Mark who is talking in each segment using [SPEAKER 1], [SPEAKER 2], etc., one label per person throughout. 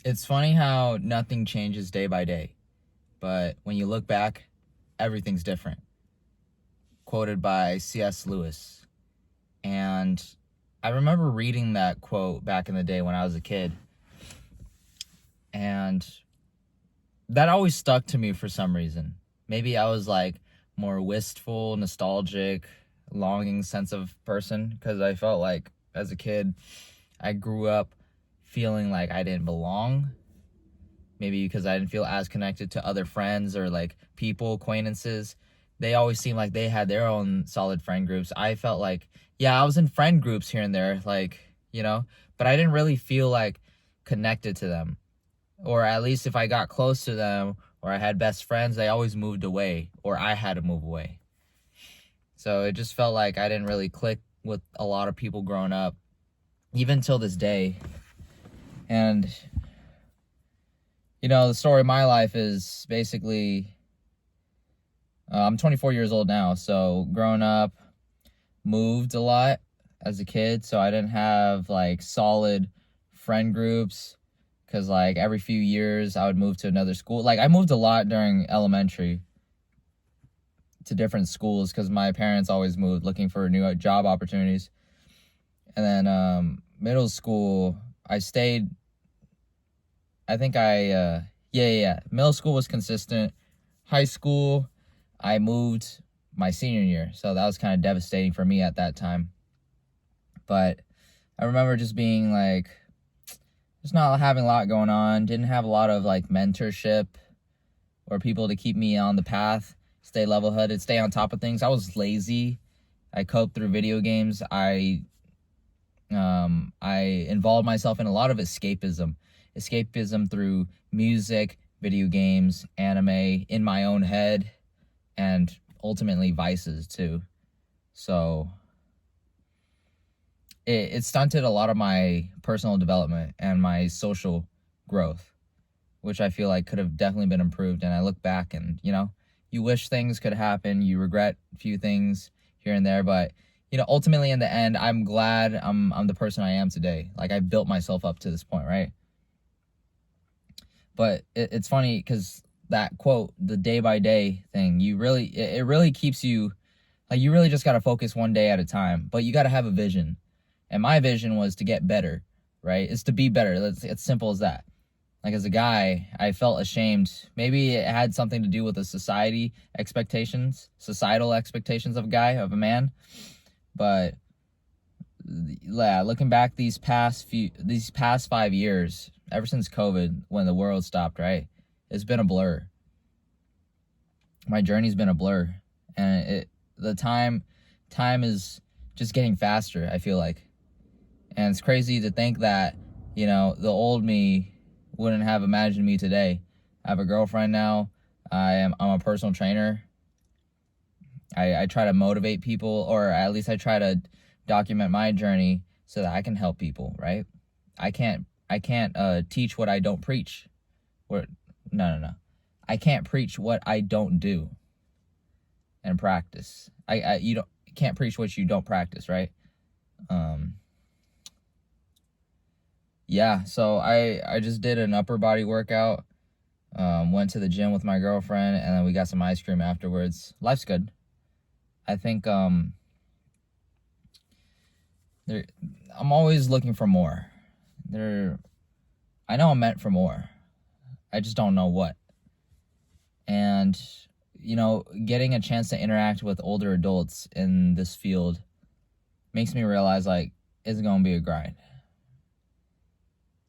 [SPEAKER 1] It's funny how nothing changes day by day, but when you look back, everything's different. Quoted by C.S. Lewis. And I remember reading that quote back in the day when I was a kid. And that always stuck to me for some reason. Maybe I was like more wistful, nostalgic, longing sense of person because I felt like as a kid, I grew up feeling like I didn't belong. Maybe because I didn't feel as connected to other friends or like people, acquaintances. They always seemed like they had their own solid friend groups. I felt like, yeah, I was in friend groups here and there, like, but I didn't really feel like connected to them. Or at least if I got close to them or I had best friends, they always moved away or I had to move away. So it just felt like I didn't really click with a lot of people growing up, even till this day. And, the story of my life is basically, I'm 24 years old now. So growing up, moved a lot as a kid. So I didn't have like solid friend groups. Because, like, every few years, I would move to another school. Like, I moved a lot during elementary to different schools because my parents always moved looking for new job opportunities. And then middle school, I stayed. I think Middle school was consistent. High school, I moved my senior year. So that was kind of devastating for me at that time. But I remember just being like, just not having a lot going on, didn't have a lot of like mentorship or people to keep me on the path, stay level-headed, stay on top of things. I was lazy. I coped through video games. I involved myself in a lot of escapism through music, video games, anime, in my own head, and ultimately vices too. So it stunted a lot of my personal development and my social growth, which I feel like could have definitely been improved. And I look back and, you wish things could happen. You regret a few things here and there. But, ultimately in the end, I'm glad I'm the person I am today. Like, I built myself up to this point, right? But it's funny because that quote, the day by day thing, it really keeps you, like, you really just got to focus one day at a time. But you got to have a vision. And my vision was to get better, right? It's to be better. It's simple as that. Like, as a guy, I felt ashamed. Maybe it had something to do with the societal expectations of a guy, of a man. But yeah, looking back these past 5 years, ever since COVID, when the world stopped, right? It's been a blur. My journey's been a blur. And the time is just getting faster, I feel like. And it's crazy to think that, the old me wouldn't have imagined me today. I have a girlfriend now. I'm a personal trainer. I try to motivate people, or at least I try to document my journey so that I can help people, right? I can't teach what I don't preach. No. I can't preach what I don't do and practice. You can't preach what you don't practice, right? Yeah, so I just did an upper body workout, went to the gym with my girlfriend, and then we got some ice cream afterwards. Life's good. I think I'm always looking for more. I know I'm meant for more. I just don't know what. And, getting a chance to interact with older adults in this field makes me realize, like, it's going to be a grind.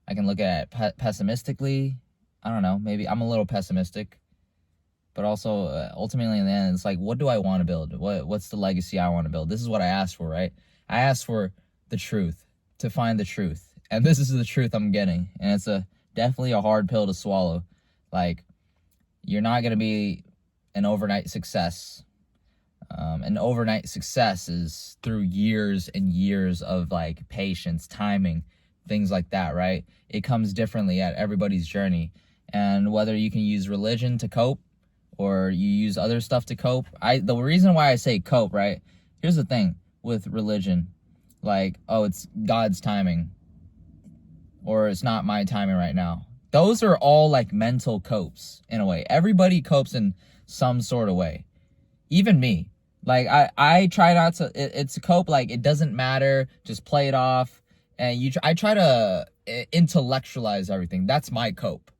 [SPEAKER 1] I can look at it pessimistically. I don't know. Maybe I'm a little pessimistic. But also, ultimately, in the end, it's like, what do I want to build? What's the legacy I want to build? This is what I asked for, right? I asked for the truth, to find the truth. And this is the truth I'm getting. And it's definitely a hard pill to swallow. Like, you're not going to be an overnight success. An overnight success is through years and years of, like, patience, timing, things like that, right? It comes differently at everybody's journey. And whether you can use religion to cope or you use other stuff to cope. The reason why I say cope, right? Here's the thing with religion. Like, oh, it's God's timing. Or it's not my timing right now. Those are all like mental copes in a way. Everybody copes in some sort of way. Even me. Like I try not to, it's a cope, like it doesn't matter, just play it off. And I try to intellectualize everything. That's my cope.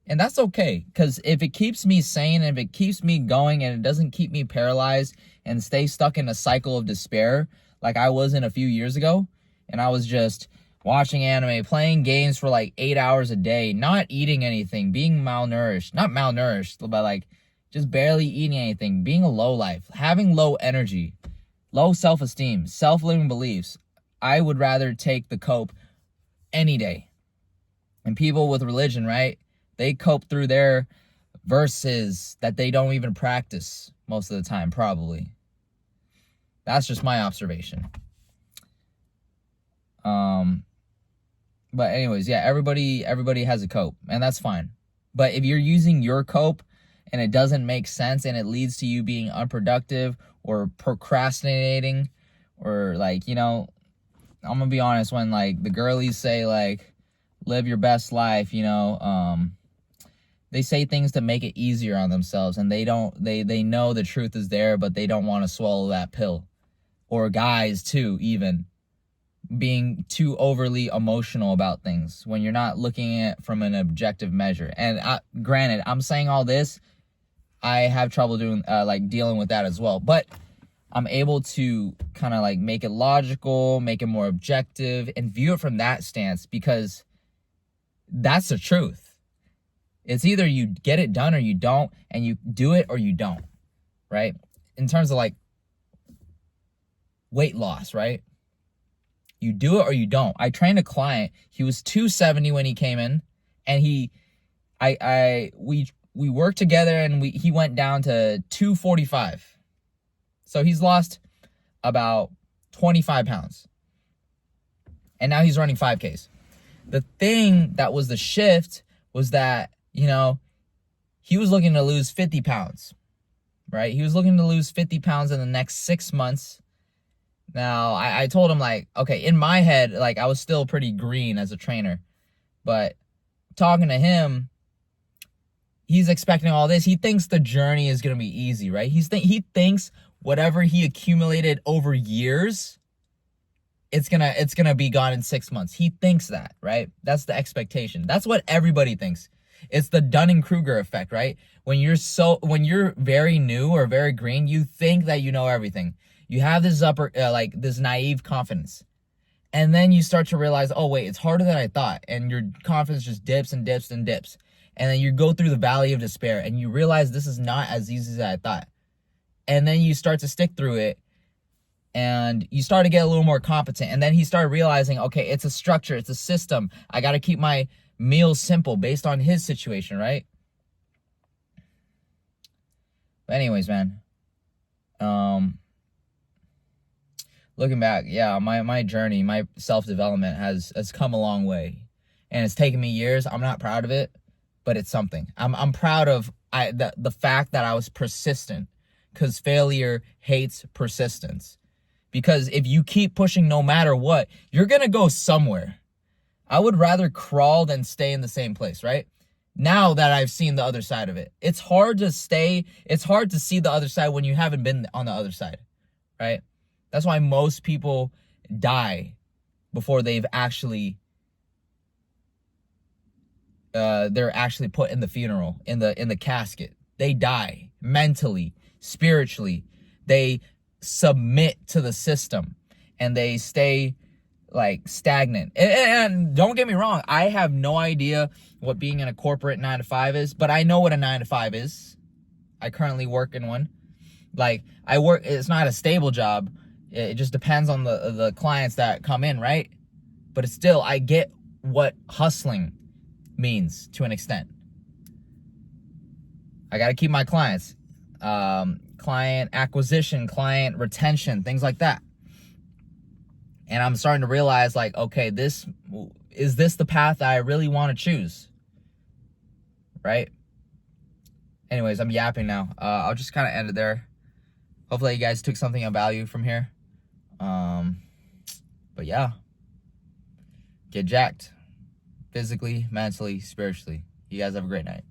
[SPEAKER 1] And that's okay, because if it keeps me sane and if it keeps me going and it doesn't keep me paralyzed and stay stuck in a cycle of despair like I was in a few years ago, and I was just watching anime, playing games for like 8 hours a day, not eating anything, being malnourished, not malnourished, but like just barely eating anything, being a low life, having low energy, low self-esteem, self-limiting beliefs, I would rather take the cope any day. And people with religion, right? They cope through their verses that they don't even practice most of the time, probably. That's just my observation. But anyways, yeah, everybody has a cope, and that's fine. But if you're using your cope and it doesn't make sense and it leads to you being unproductive or procrastinating, or like, you know, I'm gonna be honest, when like the girlies say like live your best life, you know, they say things to make it easier on themselves, and they know the truth is there, but they don't want to swallow that pill. Or guys too, even being too overly emotional about things when you're not looking at it from an objective measure. And granted, I'm saying all this, I have trouble doing like dealing with that as well, but I'm able to kind of like make it logical, make it more objective, and view it from that stance, because that's the truth. It's either you get it done or you don't, and you do it or you don't, right? In terms of like weight loss, right? You do it or you don't. I trained a client. He was 270 when he came in, and we worked together, and he went down to 245. So he's lost about 25 pounds. And now he's running 5Ks. The thing that was the shift was that, you know, he was looking to lose 50 pounds, right? He was looking to lose 50 pounds in the next 6 months. Now, I told him, like, okay, in my head, like, I was still pretty green as a trainer. But talking to him, he's expecting all this. He thinks the journey is going to be easy, right? He thinks whatever he accumulated over years, it's gonna be gone in 6 months. He thinks that, right? That's the expectation. That's what everybody thinks. It's the Dunning-Kruger effect, right? When you're very new or very green, you think that you know everything. You have this this naive confidence. And then you start to realize, oh wait, it's harder than I thought. And your confidence just dips and dips and dips. And then you go through the valley of despair and you realize this is not as easy as I thought. And then you start to stick through it, and you start to get a little more competent. And then he started realizing, okay, it's a structure, it's a system. I got to keep my meals simple based on his situation, right? But anyways, man, looking back, yeah, my journey, my self-development has come a long way, and it's taken me years. I'm not proud of it, but it's something. I'm proud of the fact that I was persistent, because failure hates persistence. Because if you keep pushing no matter what, you're gonna go somewhere. I would rather crawl than stay in the same place, right? Now that I've seen the other side of it, it's hard to see the other side when you haven't been on the other side, right? That's why most people die before they've actually they're actually put in the funeral, in the casket. They die mentally, spiritually. They submit to the system, and they stay like stagnant. And don't get me wrong, I have no idea what being in a corporate 9-to-5 is, but I know what a 9-to-5 is. I currently work in one. Like, it's not a stable job. It just depends on the clients that come in, right? But it's still, I get what hustling means to an extent. I got to keep my clients. Client acquisition, client retention, things like that. And I'm starting to realize, like, okay, is this the path that I really want to choose? Right? Anyways, I'm yapping now. I'll just kind of end it there. Hopefully you guys took something of value from here. But yeah. Get jacked. physically, mentally, spiritually. You guys have a great night.